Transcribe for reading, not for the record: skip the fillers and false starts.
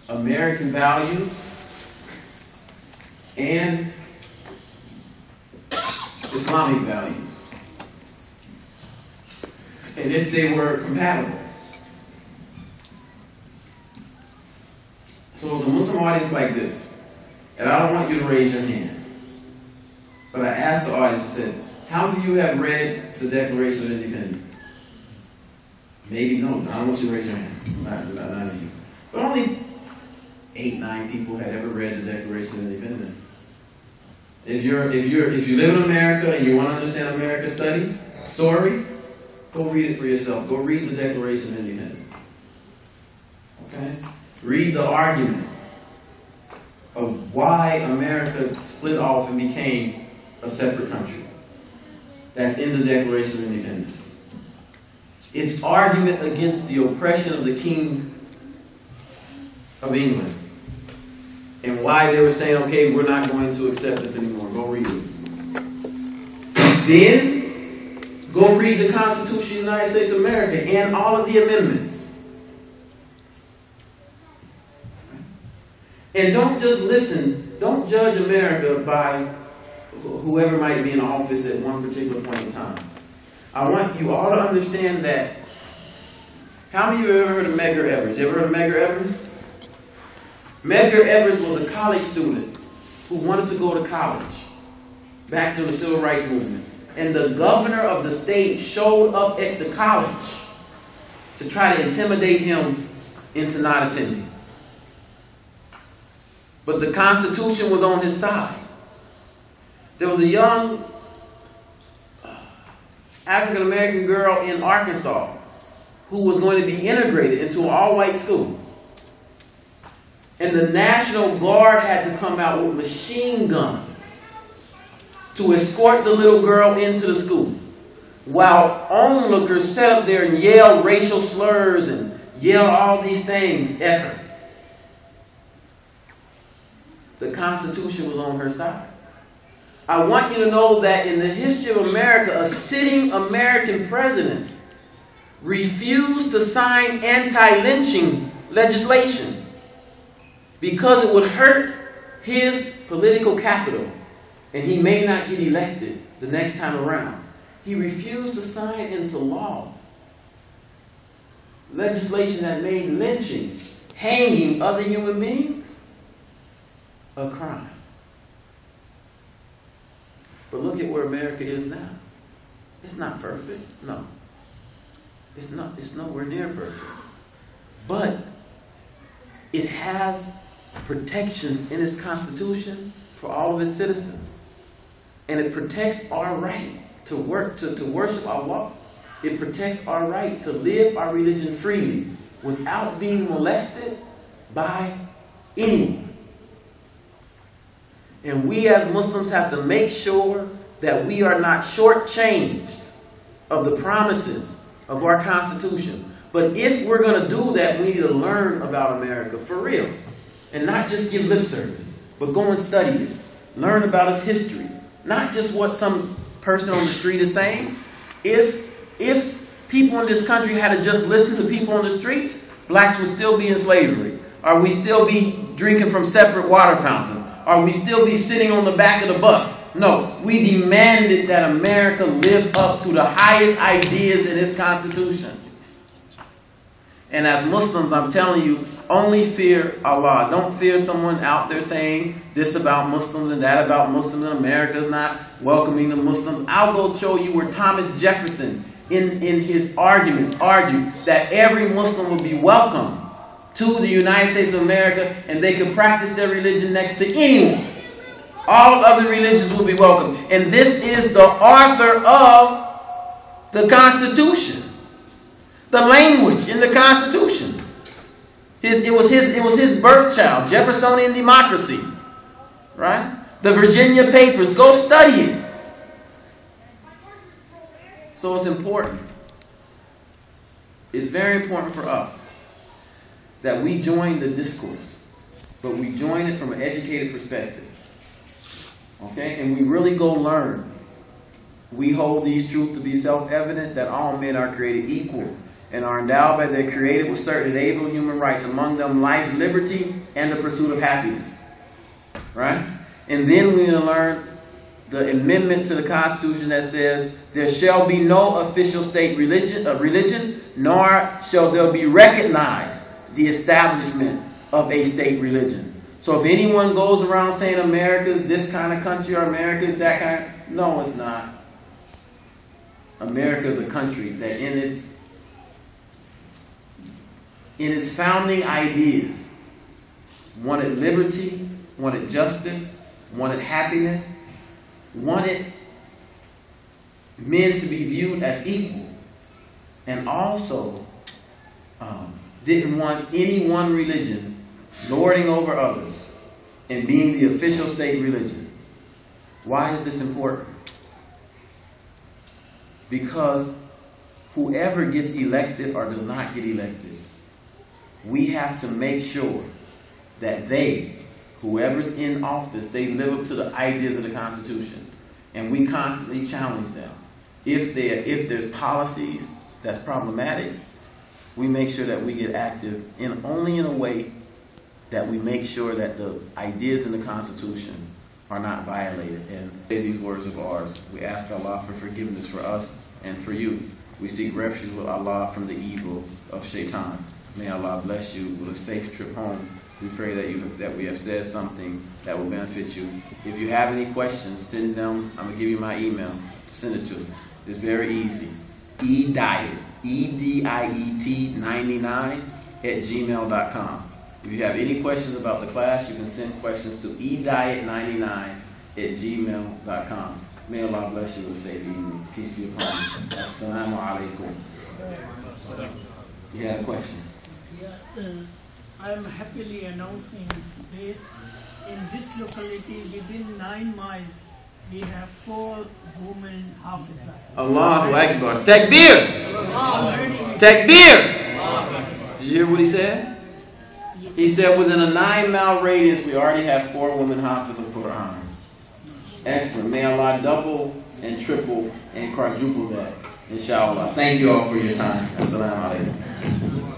American values and Islamic values, and if they were compatible. So it's a Muslim audience like this, and I don't want you to raise your hand, but I asked the audience, I said, how many of you have read the Declaration of Independence? Maybe no, I don't want you to raise your hand, none of you. But only 8, 9 people had ever read the Declaration of Independence. If you live in America and you want to understand America's story, go read it for yourself. Go read the Declaration of Independence. Okay? Read the argument of why America split off and became a separate country. That's in the Declaration of Independence. Its argument against the oppression of the King of England and why they were saying, okay, we're not going to accept this anymore. Go read it. Then, go read the Constitution of the United States of America and all of the amendments. And don't just listen, don't judge America by whoever might be in office at one particular point in time. I want you all to understand that. How many of you have ever heard of Medgar Evers? You ever heard of Medgar Evers? Medgar Evers was a college student who wanted to go to college back during the Civil Rights Movement. And the governor of the state showed up at the college to try to intimidate him into not attending. But the Constitution was on his side. There was a young African-American girl in Arkansas who was going to be integrated into an all-white school. And the National Guard had to come out with machine guns to escort the little girl into the school, while onlookers sat up there and yelled racial slurs and yelled all these things at her. The Constitution was on her side. I want you to know that in the history of America, a sitting American president refused to sign anti-lynching legislation because it would hurt his political capital and he may not get elected the next time around. He refused to sign into law legislation that made lynching, hanging other human beings, a crime. But look at where America is now. It's not perfect. No. It's nowhere near perfect. But it has protections in its Constitution for all of its citizens. And it protects our right to worship Allah. It protects our right to live our religion freely without being molested by anyone. And we as Muslims have to make sure that we are not shortchanged of the promises of our Constitution. But if we're going to do that, we need to learn about America for real. And not just give lip service, but go and study it. Learn about its history. Not just what some person on the street is saying. If people in this country had to just listen to people on the streets, blacks would still be in slavery. Or we still be drinking from separate water fountains. Or we still be sitting on the back of the bus. No, we demanded that America live up to the highest ideas in its Constitution. And as Muslims, I'm telling you, only fear Allah. Don't fear someone out there saying this about Muslims and that about Muslims and America's not welcoming the Muslims. I'll go show you where Thomas Jefferson, in his arguments, argued that every Muslim would be welcome to the United States of America and they could practice their religion next to anyone. All other religions will be welcome. And this is the author of the Constitution. The language in the Constitution. It was his birth child, Jeffersonian democracy. Right? The Virginia Papers. Go study it. So it's important. It's very important for us that we join the discourse, but we join it from an educated perspective. Okay? And we really go learn. We hold these truths to be self-evident, that all men are created equal and are endowed by their Creator with certain inalienable human rights, among them life, liberty, and the pursuit of happiness. Right? And then we're going to learn the amendment to the Constitution that says, there shall be no official state religion, nor shall there be recognized the establishment of a state religion. So if anyone goes around saying America's this kind of country or America's that kind, no, it's not. America is a country that in its founding ideas wanted liberty, wanted justice, wanted happiness, wanted men to be viewed as equal, and also didn't want any one religion lording over others and being the official state religion. Why is this important? Because whoever gets elected or does not get elected, we have to make sure that whoever's in office, they live up to the ideas of the Constitution. And we constantly challenge them. If there's policies that's problematic, we make sure that we get active only in a way that we make sure that the ideas in the Constitution are not violated. And say these words of ours. We ask Allah for forgiveness for us and for you. We seek refuge with Allah from the evil of Shaitan. May Allah bless you with a safe trip home. We pray that we have said something that will benefit you. If you have any questions, send them. I'm going to give you my email to send it to. It's very easy. ediet, E-D-I-E-T 99 @gmail.com. If you have any questions about the class, you can send questions to ediet99 @gmail.com. May Allah bless you and save you. Peace be upon you. Assalamu alaikum. You had a question? Yeah, I am happily announcing this. In this locality, within 9 miles, we have 4 women Hafizah. Allahu Akbar. Takbir! Takbir! Did you hear what he said? He said within a 9-mile radius, we already have 4 women Hafiz of Quran. Excellent. May Allah double and triple and quadruple that. Inshallah. Thank you all for your time. Assalamu alaikum.